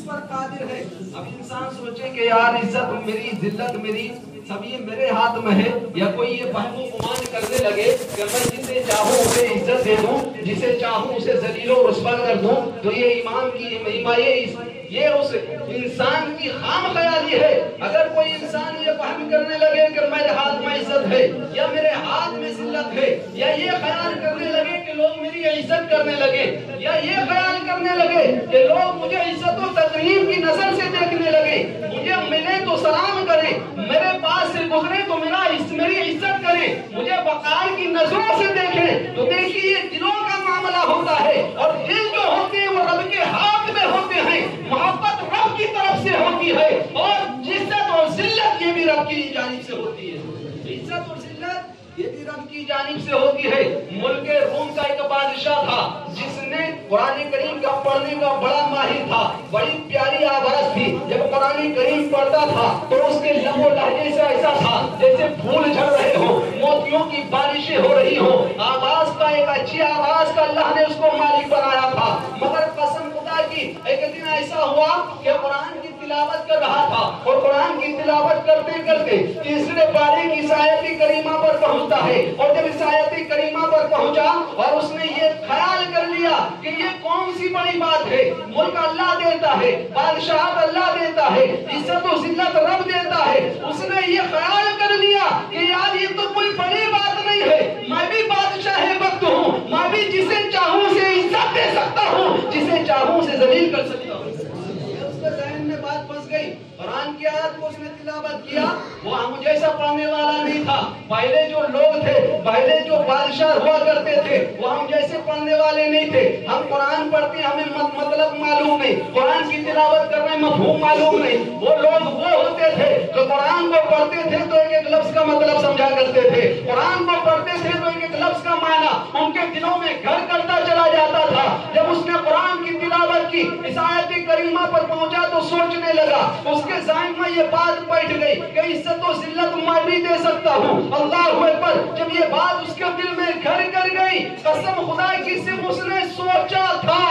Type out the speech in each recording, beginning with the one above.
اس پر قادر ہے. اب انسان سوچے کہ یار عزت میری ذلت میری سب یہ میرے ہاتھ میں ہے, یا کوئی یہ وہم و گمان کرنے لگے کہ میں جسے چاہوں اسے عزت دے دوں, جسے چاہوں اسے ذلیل و رسوا کر دوں, تو یہ ایمان کی یہ اس انسان کی خام خیالی ہے. اگر کوئی انسان یہ فہم کرنے لگے کہ میرے ہاتھ میں عزت ہے یا میرے ہاتھ میں ذلت ہے, یا یہ خیال کرنے لگے کہ لوگ میری عزت کرنے لگے, یا یہ خیال کرنے لگے کہ لوگ مجھے عزت و تکریم کی نظر سے دیکھنے لگے, مجھے ملے تو سلام کریں, میرے پاس سے گزرے تو میری عزت کریں, مجھے وقار کی نظروں سے دیکھیں, تو دیکھیے یہ دلوں کا معاملہ ہوتا ہے. اور دل جو ہوتے ہیں وہ رب کے ہاتھ میں ہوتے ہیں, محبت رب کی طرف سے ہوتی ہے, اور عزت اور ذلت یہ بھی رب کی جانب سے ہوتی ہے. عزت اور ذلت یہ بھی رب کی جانب سے ہوتی ہے. ملک روم کا ایک بادشاہ تھا جس نے قرآن کریم کا پڑھنے کا بڑا ماہر تھا, بڑی پیاری آواز تھی. جب قرآن کریم پڑھتا تھا تو اس کے لب و لہجے سے ایسا تھا جیسے پھول جھڑ رہے ہوں, موتیوں کی بارشیں ہو رہی ہوں. آواز کا ایک اچھی آواز کا اللہ نے اس کو مالک بنایا تھا. مگر قسم خدا کی ایک دن ایسا ہوا کہ قرآن کی تلاوت کر رہا تھا, اور قرآن کی تلاوت کرتے کرتے تیسرے پارے کی آیت کریمہ پر پہنچتا ہے. اور جب اس آیت کریمہ پر پہنچا اور اس نے یہ خیال کر لیا کہ یہ کون سی بڑی بات ہے, ملک اللہ دیتا ہے, بادشاہت اللہ دیتا ہے, عزت و ذلت رب دیتا ہے, اس نے یہ خیال کر لیا کہ یار یہ تو کوئی بڑی بات نہیں ہے, میں بھی بادشاہ وقت ہوں, میں بھی جسے چاہوں اسے عزت دے سکتا ہوں, جسے چاہوں اسے ذلیل کر سکتا ہوں. اس کے ذہن میں بات پھنس گئی. قرآن کی آیت کو اس نے تلاوت کیا, وہ ہم جیسا پڑھنے والا نہیں تھا. پہلے جو لوگ تھے, پہلے جو بادشاہ ہوا کرتے تھے, وہ ہم جیسے پڑھنے والے نہیں تھے. ہم قرآن پڑھتے ہمیں مطلب معلوم نہیں, قرآن کی تلاوت کرنے مفہوم معلوم نہیں. وہ لوگ وہ ہوتے تھے جو قرآن کو پڑھتے تھے تو ایک ایک لفظ کا مطلب سمجھا کرتے تھے, قرآن کو پڑھتے تھے تو ایک ایک لفظ کا معنی ان کے دلوں میں گھر کرتا چلا جاتا تھا. جب اس نے قرآن کی تلاوت کی, اس آیت کریمہ پر پہنچا تو سوچنے لگا, اس کے ذہن میں یہ بات بیٹھ گئی کہ عزت و ذلت میں بھی دے سکتا ہوں. اللہ اکبر. جب یہ بات اس کے دل میں گھر کر گئی, قسم خدا کی صرف اس نے سوچا تھا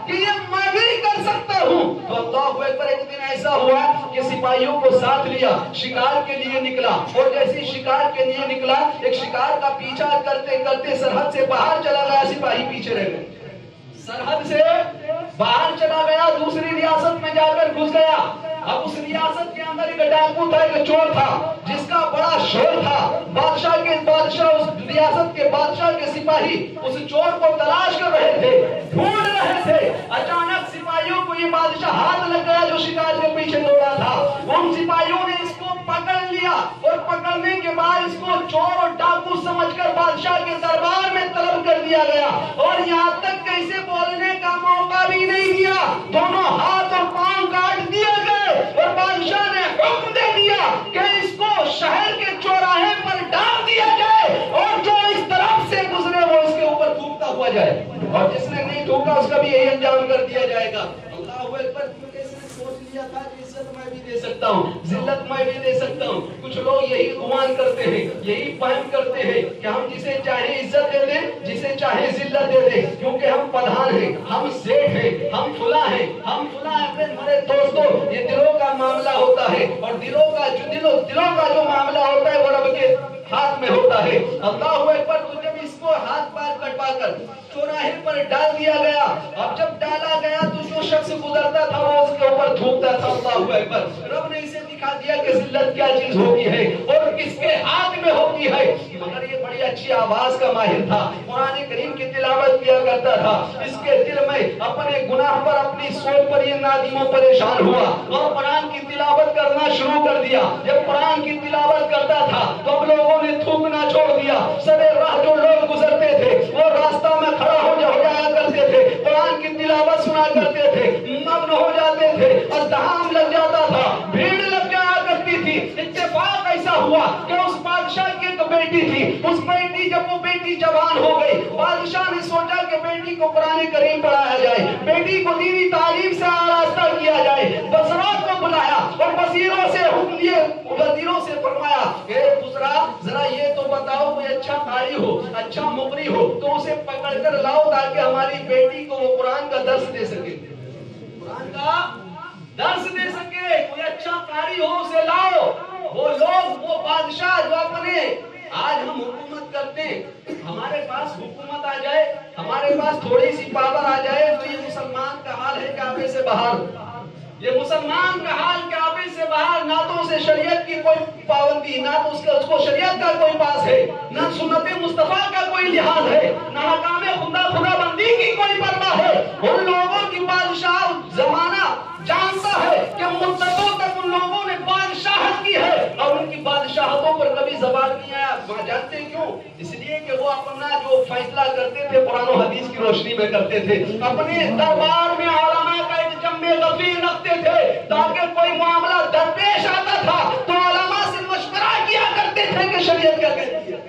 کہ یہ میں بھی کر سکتا ہوں. تو اللہ اکبر. ایک دن ایسا ہوا کہ سپاہیوں کو ساتھ لیا, شکار کے لیے نکلا, اور جیسے شکار کے لیے نکلا, ایک شکار کا پیچھا کرتے کرتے سرحد سے باہر چلا گیا, سپاہی پیچھے رہ گئے. سرحد سے باہر چلا گیا, دوسری ریاست میں جا کر گھس گیا. اب اس ریاست کے اندر ایک ڈاکو تھا, ایک چور تھا, جس کا بڑا شور تھا. بادشاہ اس ریاست کے بادشاہ کے سپاہی اس چور کو تلاش کر رہے تھے, ڈھونڈ رہے تھے. اچانک سپاہیوں کو یہ بادشاہ ہاتھ لگ گیا جو شکار کے پیچھے دوڑا تھا. ان سپاہیوں نے اس کو پکڑ لیا, اور پکڑنے کے بعد اس کو چور اور ڈاکو سمجھ کر بادشاہ کے دربار میں طلب کر دیا گیا, اور یہاں تک کہ اسے بولنے کا موقع بھی نہیں دیا. دونوں ہاتھ اور پاؤں کاٹ دیے گئے, اور بادشاہ نے حکم دے دیا کہ اس کو شہر کے چوراہے پر ڈال دیا جائے, اور جو اس طرف سے گزرے وہ اس کے اوپر تھوکتا ہوا جائے, اور جس نے نہیں تھوکا اس کا بھی یہی انجام کر دیا جائے گا. اللہ اکبر. سوچ لیا تھا کہ عزت میں بھی دے سکتا ہوں, ذلت میں بھی دے سکتا ہوں. کچھ لوگ یہی گمان کرتے ہیں, یہی فہم کرتے ہیں کہ ہم جسے چاہے عزت دے دیں, جسے چاہے ذلت دے دیں, کیونکہ ہم پردھان ہیں, ہم سیٹھ ہیں, ہم فلاں ہیں, ہم فلاں ہیں. میرے دوستو, یہ دلوں کا معاملہ ہوتا ہے, اور دلوں کا جو معاملہ ہوتا ہے وہ رب کے ہاتھ میں ہوتا ہے. اللہ اکبر. تو جب اس کو ہاتھ پار کٹوا کر چوراہے پر ڈال دیا گیا, اب جب ڈالا گیا تو جو شخص گزرتا تھا وہ اس کے اوپر تھوکتا تھا. اللہ اکبر. رب نے اسے دکھا دیا کہ ذلت کیا چیز ہوتی ہے اور کس کے ہاتھ میں ہوتی ہے. مگر یہ بڑی اچھی آواز کا ماہر تھا, قرآن کریم کی تلاوت کیا کرتا تھا. اس کے دل میں اپنے گناہ پر, اپنی سوچ پر یہ نادم و پریشان ہوا, اور قرآن کی تلاوت کرنا شروع کر دیا. جب قرآن کی تلاوت کرتا تھا تو اب لوگوں نے تھوکنا چھوڑ دیا. سب راہ جو لوگ گزرتے تھے وہ راستہ میں کھڑا ہو جایا کرتے تھے, قرآن کی تلاوت سنا کرتے تھے, مگن ہو جاتے تھے, ازدحام لگ جاتا تھا, بھیڑ لگ جایا کرتی تھی. اتفاق ایسا ہوا کہ اس بادشاہ کی ایک بیٹی تھی, اس بیٹی جب وہ بیٹی جوان ہو گئی, بادشاہ نے سوچا کہ بیٹی کو قرآن کریم پڑھایا جائے, بیٹی کو دینی تعلیم سے آراستہ کیا جائے. بصرات کو بلایا اور وزیروں سے حکم دیے, وزیروں سے فرمایا کہ بصرا ذرا یہ تو بتاؤ کوئی اچھا قاری ہو, اچھا مقری ہو تو اسے پکڑ کر لاؤ تاکہ ہماری بیٹی کو وہ قرآن کا درس دے سکے. بادشاہ جو اپنے آج ہم حکومت کرتے ہیں، ہمارے پاس حکومت آ جائے، ہمارے پاس تھوڑی سی پاور آ جائے تو یہ مسلمان کا حال ہے کعبے سے باہر. یہ مسلمان کا حال کعبے سے باہر، نہ تو اسے شریعت کی کوئی پابندی، نہ تو اس کو شریعت کا کوئی پاس ہے، نہ سنت مصطفیٰ کا کوئی لحاظ ہے، نہ حکام خدا بندی کی کوئی پرواہ ہے. ان لوگوں کی بادشاہ زمانہ جانتا ہے کہ مدتوں تک ان لوگوں نے بادشاہت کی ہے اور ان کی بادشاہتوں پر کبھی زوال نہیں آیا. وہاں جانتے کیوں؟ اس لیے کہ وہ اپنا جو فیصلہ کرتے تھے قرآن و حدیث کی روشنی میں کرتے تھے. اپنے دربار میں علماء کا ایک جمع غفیر رکھتے تھے تاکہ کوئی معاملہ درپیش آتا تھا تو علماء سے مشورہ کیا کرتے تھے کہ شریعت کیا کہتی ہے،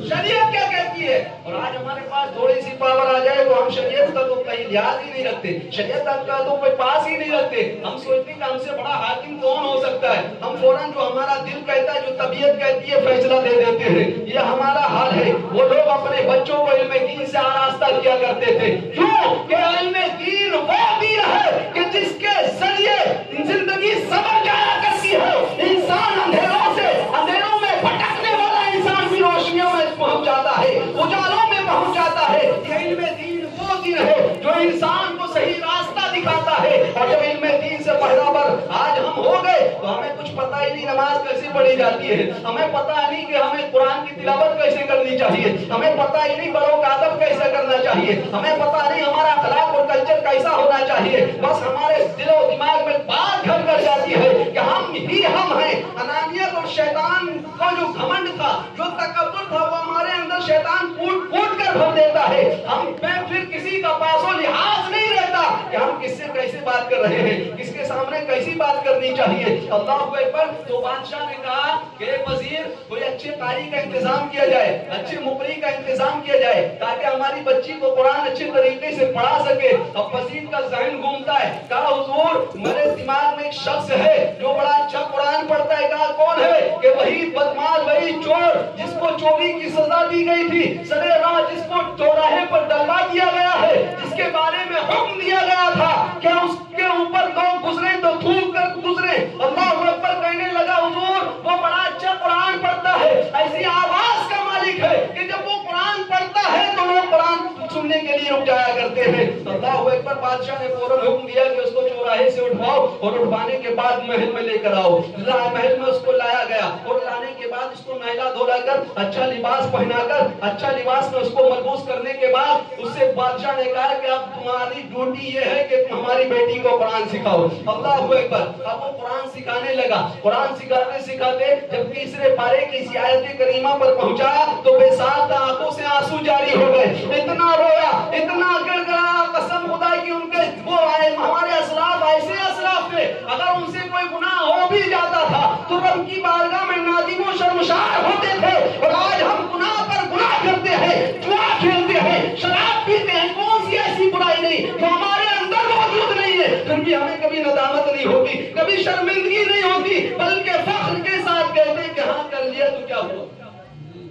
شریعت کیا کہتی ہے. اور آج ہمارے پاس تھوڑی سی پاور آ جائے تو ہم شریعت کا تو کہیں لحاظ ہی نہیں رکھتے، شریعت کا تو کوئی پاس ہی نہیں رکھتے. ہم سوچتے ہیں کہ ہم سے بڑا حاکم کون ہو سکتا ہے، ہم فوراً جو ہمارا دل کہتا ہے، جو طبیعت کہتی ہے، فیصلہ دے دیتے ہیں. یہ ہمارا حال ہے. وہ لوگ اپنے بچوں کو علم دین سے آراستہ کیا کرتے تھے. کیوں کہ علم دین وہ دین ہے کہ جس کے ذریعے زندگی سمجھ جایا کرتی ہے. انسان اندھیروں سے، اندھیروں میں بھٹکنے والا انسان بھی روشنیوں میں پہنچ جاتا ہے، اجالوں میں پہنچ جاتا ہے. یہ علم دین وہ دین ہے جو انسان کو صحیح راستہ دکھاتا ہے. اور جب علم دین سے پہراور آج ہم ہو گئے تو ہمیں کچھ پتہ ہی نہیں نماز کیسے پڑھی جاتی ہے، ہمیں پتہ نہیں کہ ہمیں قرآن کی تلاوت کیسے کرنی چاہیے، ہمیں پتہ ہی نہیں بڑوں کا ادب کیسے کرنا چاہیے، ہمیں پتہ نہیں ہمارا اخلاق اور کلچر کیسا ہونا چاہیے. بس ہمارے دل و دماغ میں بات گھر کر جاتی ہے کہ ہم ہی ہم ہیں. انانیت اور شیطان کو جو گھمنڈ تھا، جو تکبر تھا، وہ ہمارے اندر شیطان کوٹ کوٹ کر بھر دیتا ہے. ہم میں پھر کسی کا پاس و لحاظ نہیں رہتا کہ ہم کس سے کیسے بات کر رہے ہیں، کس کے سامنے کیسی بات کرنی چاہیے. اللہ اکبر. تو بادشاہ نے کہا کہ ایک وزیر کوئی اچھے قاری کا انتظام کیا جائے، اچھے مقری کا انتظام کیا جائے تاکہ ہماری بچی کو قرآن اچھے طریقے سے پڑھا سکے. اب وزیر کا ذہن گھومتا ہے. کہا حضور میرے دماغ میں ایک شخص ہے جو بڑا اچھا قرآن پڑھتا ہے. کہا کون ہے؟ کہ وہی بدماش، وہی چور جس کو چوری کی سزا دی گئی تھی، سرے راہ جس کو چوراہے پر ڈلوا دیا گیا ہے، جس کے بارے میں حکم دیا گیا تھا کہ اس کے اوپر لوگ گزرے تو تھوک کر گزرے. اللہ اکبر. کہنے لگا حضور وہ بڑا اچھا قرآن پڑھتا ہے، ایسی آواز کا مالک ہے کہ جب وہ قرآن پڑھتا ہے تو لوگ قرآن سننے کے لیے رک جایا کرتے ہیں. اللہ اکبر. بادشاہ نے فوراً حکم دیا کہ اس کو چوراہے سے اٹھاؤ اور اٹھوانے کے بعد محل میں لے کر آؤ. محل میں اس کو لایا گیا اور لانے کے بعد اس کو نہلا دھولا کر اچھا لباس پہنا کر اچھا لباس میں اس کو ملبوس کرنے کے بعد اس سے بادشاہ نے کہا کہ اب تمہاری ڈیوٹی یہ ہے کہ ہماری بیٹی کو قرآن سکھاؤ. اللہ اکبر. اب وہ قرآن سکھانے لگا. قرآن سکھاتے سکھاتے جب تیسرے پارے کی اسی آیت کریمہ پر پہنچا تو بے ساختہ آنکھوں سے آنسو جاری ہو گئے. اتنا رویا، اتنا گڑ گڑا. قسم خدا کی ان کے وہ ہمارے اسلاف ایسے اسلاف تھے، اگر ان سے کوئی گناہ ہو بھی جاتا تھا تو رب کی بارگاہ میں نادم و شرمسار ہوتے تھے. اور آج ہم گناہ پر گناہ کرتے ہیں، جوا کھیلتے ہیں، شراب پیتے ہیں. کون سی ایسی برائی نہیں جو ہمارے اندر موجود نہیں ہے، پھر بھی ہمیں کبھی ندامت نہیں ہوتی، کبھی شرمندگی نہیں ہوتی، بلکہ فخر کے ساتھ کہتے ہیں کہ ہاں کر لیا تو کیا ہوا.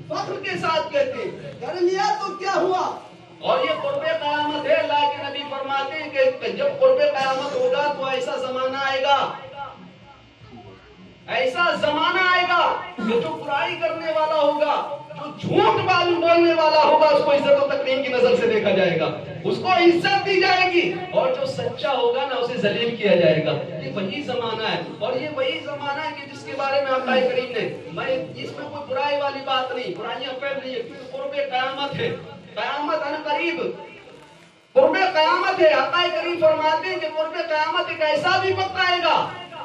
فخر کے ساتھ کہتے ہیں کر لیا تو کیا ہوا. اور یہ قرب قیامت ہے. اللہ کے نبی فرماتے ہیں کہ جب قرب قیامت ہوگا تو ایسا زمانہ آئے گا، ایسا زمانہ آئے گا کہ جو برائی کرنے والا ہوگا، جو جھوٹ بولنے والا ہوگا، اس کو عزت و تکریم کی نظر سے دیکھا جائے گا، اس کو عزت دی جائے گی. اور جو سچا ہوگا نا اسے ذلیل کیا جائے گا. یہ وہی زمانہ ہے. اور یہ وہی زمانہ ہے کہ جس کے بارے میں اللہ کریم نے، میں اس میں کوئی برائی والی بات نہیں، برائیاں پھیل رہی ہے کیونکہ قرب قیامت ہے. قیامت ان قریب، قرب قیامت ہے. اللہ کریم فرماتے ہیں کہ قرب قیامت ایک ایسا بھی وقت آئے گا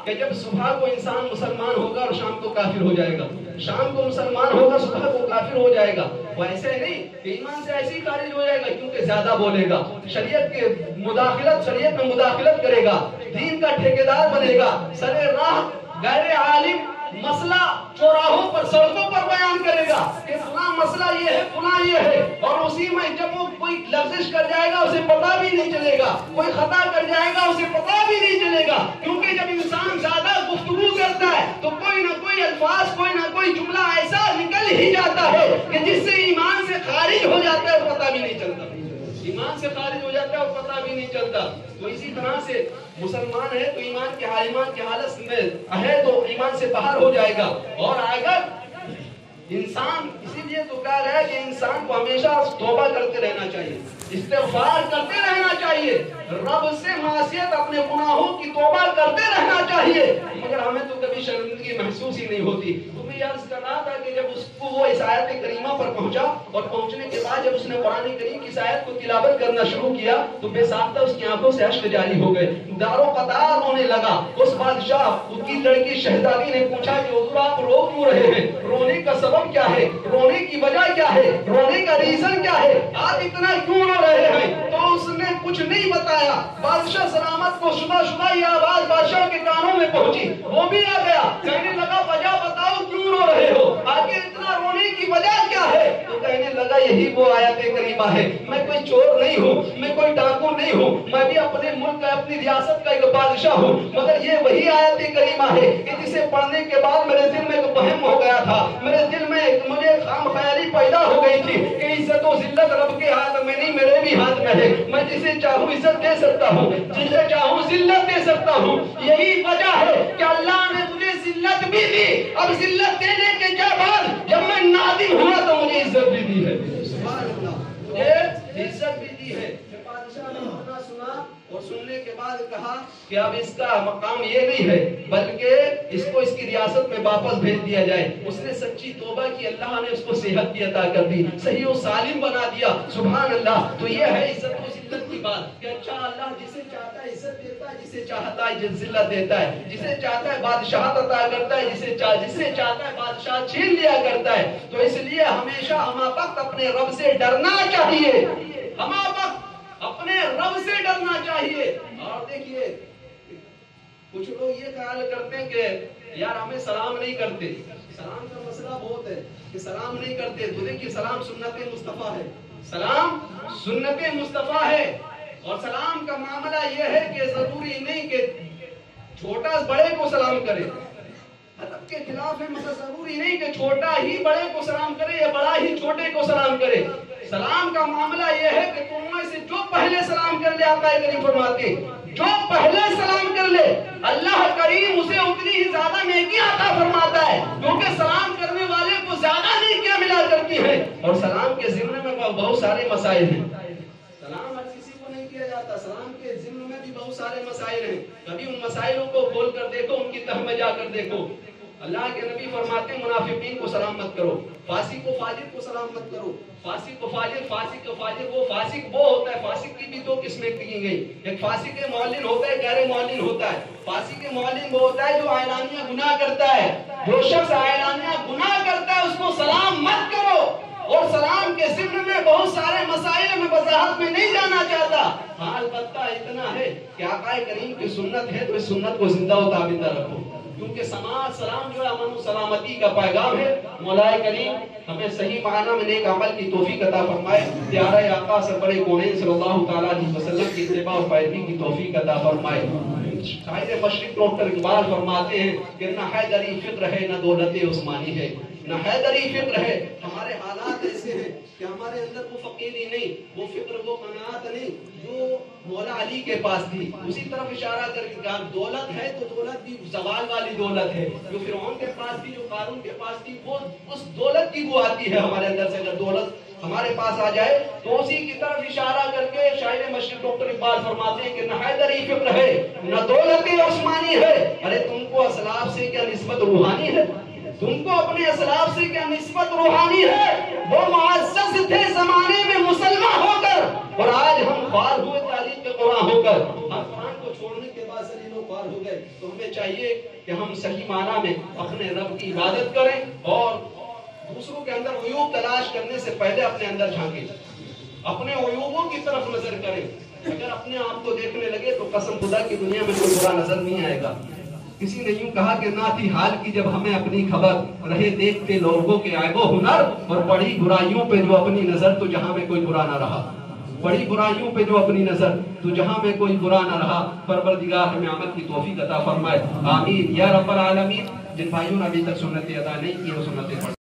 کہ جب صبح کو انسان مسلمان ہوگا اور شام کو کافر ہو جائے گا، شام کو مسلمان ہوگا، صبح کو کافر ہو جائے گا. وہ ایسے نہیں کہ ایمان سے ایسے ہی خارج ہو جائے گا کیونکہ زیادہ بولے گا، شریعت میں مداخلت کرے گا، دین کا ٹھیکیدار بنے گا، سر راہ غیر عالم مسئلہ چوراہوں پر، سڑکوں پر بیان کرے گا کہ فلاں مسئلہ یہ ہے، فلاں یہ ہے. اور اسی میں جب وہ کوئی لفظ کر جائے گا اسے پتہ بھی نہیں چلے گا، کوئی خطا کر جائے گا اسے پتہ بھی نہیں چلے گا. کیونکہ جب انسان زیادہ گفتگو کرتا ہے تو کوئی نہ کوئی الفاظ، کوئی نہ کوئی جملہ ایسا نکل ہی جاتا ہے کہ جس سے ایمان سے خارج ہو جاتا ہے اور پتہ بھی نہیں چلتا. ایمان سے خارج ہو جاتا ہے اور پتہ بھی نہیں چلتا. تو اسی طرح سے مسلمان ہے تو ایمان کی حالت میں ہے تو ایمان سے باہر ہو جائے گا. اور اگر انسان اسی لیے تو کہا گیا کہ انسان کو ہمیشہ توبہ کرتے رہنا چاہیے، استغفار کرتے رہنا چاہیے، رب سے معصیت اپنے گناہوں کی توبہ کرتے رہنا چاہیے، مگر ہمیں تو کبھی شرمندگی محسوس ہی نہیں ہوتی۔ تمہیں یہ عرض کرنا تھا کہ جب اس کو وہ اس آیت کریمہ پر پہنچا اور پہنچنے کے بعد جب اس نے قرآن کریم کی اس آیت کو تلاوت کرنا شروع کیا تو بے ساختہ اس کی آنکھوں سے اشک جاری ہو گئے، دار و قطار رونے لگا۔ اس بادشاہ ان کی لڑکی شہزادی نے پوچھا کہ حضور آپ رو کیوں رہے ہیں؟ رونے کا سبب کیا ہے؟ رونے کی وجہ کیا ہے؟ رونے کا ریزن کیا ہے؟ آپ اتنا کیوں رو رہے ہیں؟ تو اس نے کچھ نہیں بتایا۔ بادشاہ سلامت کو شدہ شدہ یہ آواز بادشاہ کے کانوں میں پہنچی، وہ بھی آ گیا، کہنے لگا وجہ بتاؤ کیوں رو رہے ہو؟ آخر اتنا رونے کی وجہ کیا ہے؟ تو کہنے لگا یہی وہ آیت کریمہ ہے، میں کوئی چور نہیں ہوں، میں کوئی ڈاکو نہیں ہوں، میں بھی اپنے ملک کا اپنی ریاست کا ایک بادشاہ ہوں، مگر یہ وہی آیت کریمہ ہے کہ جسے پڑھنے کے بعد میرے دل میں ایک وہم ہو گیا تھا، میرے دل میں مجھے خام خیالی پیدا ہو گئی تھی کہ عزت و ذلت رب کے ہاتھ میں نہیں میرے بھی ہاتھ میں ہے، میں جسے چاہوں عزت دے سکتا ہوں، جسے چاہوں ذلت دے سکتا ہوں۔ یہی وجہ ہے کہ اللہ نے مجھے ذلت بھی دی، اب ذلت دینے کے بعد جب میں نادم ہوا تو مجھے عزت بھی دی ہے، سبحان اللہ، مجھے عزت بھی دی ہے۔ بادشاہ نے پڑھنا سنا اور سننے کے بعد کہا کہ اب اس کا مقام یہ نہیں ہے بلکہ اس کو اس کی ریاست میں واپس بھیج دیا جائے۔ اس نے سچی توبہ کی، اللہ نے اس کو صحت بھی عطا کر دی، صحیح و سالم بنا دیا، سبحان اللہ۔ تو یہ ہے عزت و ذلت کی بات کہ اچھا اللہ جسے چاہتا ہے عزت دیتا ہے، جسے چاہتا ہے ذلت دیتا ہے، جسے چاہتا ہے بادشاہت عطا کرتا ہے، جسے چاہتا ہے بادشاہ چھین لیا کرتا ہے۔ تو اس لیے ہمیشہ ہم وقت اپنے رب سے ڈرنا چاہیے، ہم وقت اپنے رب سے ڈرنا چاہیے۔ اور دیکھیے کچھ لوگ یہ خیال کرتے ہیں کہ یار ہمیں سلام نہیں کرتے، سلام کا مسئلہ بہت ہے کہ سلام نہیں کرتے، تو دیکھیے سلام سنت مصطفیٰ ہے، سلام سنت مصطفیٰ ہے، اور سلام کا معاملہ یہ ہے کہ ضروری نہیں کہ چھوٹا بڑے کو سلام کرے، ادب کے خلاف ہے، مگر ضروری نہیں کہ چھوٹا ہی بڑے کو سلام کرے یا بڑا ہی چھوٹے کو سلام کرے۔ سلام کا معاملہ یہ ہے کہ تم میں سے جو پہلے سلام کر لے، آقا کریم فرماتے جو پہلے سلام کر لے اللہ کریم اسے اتنی ہی زیادہ نیکی عطا فرماتا ہے، کیونکہ سلام کرنے والے کو زیادہ نیکیاں ملا کرتی ہیں۔ اور سلام کے ضمن میں بہت سارے مسائل ہیں، سلام ہر کسی کو نہیں کیا جاتا، سلام کے ضمن میں بھی بہت سارے مسائل ہیں، کبھی ان مسائلوں کو کھول کر دیکھو، ان کی تہ میں جا کر دیکھو۔ اللہ کے نبی فرماتے ہیں منافقین کو سلام مت کرو، فاسق و فاجر کو سلام مت کرو، فاسق و فاجر وہ فاسق وہ ہوتا ہے، فاسق کی بھی دو قسمیں کی گئی، ایک فاسق معلن ہوتا ہے، غیر معلن ہوتا ہے۔ فاسق معلن وہ ہوتا ہے جو اعلانیہ گناہ کرتا ہے، جو شخص اعلانیہ گناہ کرتا ہے اس کو سلام مت کرو۔ اور سلام کے ضمن میں بہت سارے مسائل میں وضاحت میں نہیں جانا چاہتا، ہاں البتہ اتنا ہے کہ آقا کریم کی سنت ہے تو اس سنت کو زندہ و تابندہ رکھو، کیونکہ سلام جو ہے امن و سلامتی کا پیغام ہے۔ مولا کریم ہمیں صحیح معنی میں نیک عمل کی توفیق عطا فرمائے، پیارے آقا سرور کونین صلی اللہ تعالیٰ علیہ وسلم کی اتباع و پیروی کی توفیق عطا فرمائے۔ شاعر مشرق ڈاکٹر اقبال فرماتے ہیں کہ نہ حیدری فکر ہے نہ دولت عثمانی ہے، نہ حیدری فکر ہے۔ ہمارے حالات ایسے ہیں کہ ہمارے اندر وہ فقیری نہیں، وہ فکر، وہ قناعت نہیں جو مولا علی کے پاس تھی۔ اسی طرف اشارہ کر کے کہا دولت ہے تو دولت بھی زوال والی دولت ہے، جو فرعون کے پاس تھی، جو قارون کے پاس تھی، وہ اس دولت کی وہ آتی ہے ہمارے اندر سے۔ اگر دولت ہمارے پاس آ جائے تو اسی کی طرف اشارہ کر کے شاعر مشرق ڈاکٹر اقبال فرماتے ہیں کہ نہ حیدری فکر ہے نہ دولت عثمانی ہے۔ ارے تم کو اسلاف سے کیا نسبت روحانی ہے؟ تم کو اپنے اسلاف سے کیا نسبت روحانی ہے؟ وہ معزز تھے زمانے میں مسلمان ہو کر، اور آج ہم خوار ہوئے تعلیم کے قرآن ہو کر، ہم قرآن کو چھوڑنے کے بعد ذلیل و خوار ہو گئے۔ تو ہمیں چاہیے کہ ہم صحیح معنی میں اپنے رب کی عبادت کریں اور دوسروں کے اندر عیوب تلاش کرنے سے پہلے اپنے اندر جھانکیں، اپنے عیوبوں کی طرف نظر کریں۔ اگر اپنے آپ کو دیکھنے لگے تو قسم خدا کی دنیا میں کوئی برا نظر نہیں آئے گا۔ کسی نے یوں کہا کہ نہ تھی حال کی جب ہمیں اپنی خبر، رہے دیکھتے لوگوں کے عیب و ہنر، اور بڑی برائیوں پہ جو اپنی نظر تو جہاں میں کوئی برا نہ رہا، بڑی برائیوں پہ جو اپنی نظر تو جہاں میں کوئی برا نہ رہا۔ پروردگار ہمیں عمل کی توفیق عطا فرمائے، آمین یا رب العالمین۔ جن بھائیوں نے ابھی تک سنت ادا نہیں کی وہ سنتیں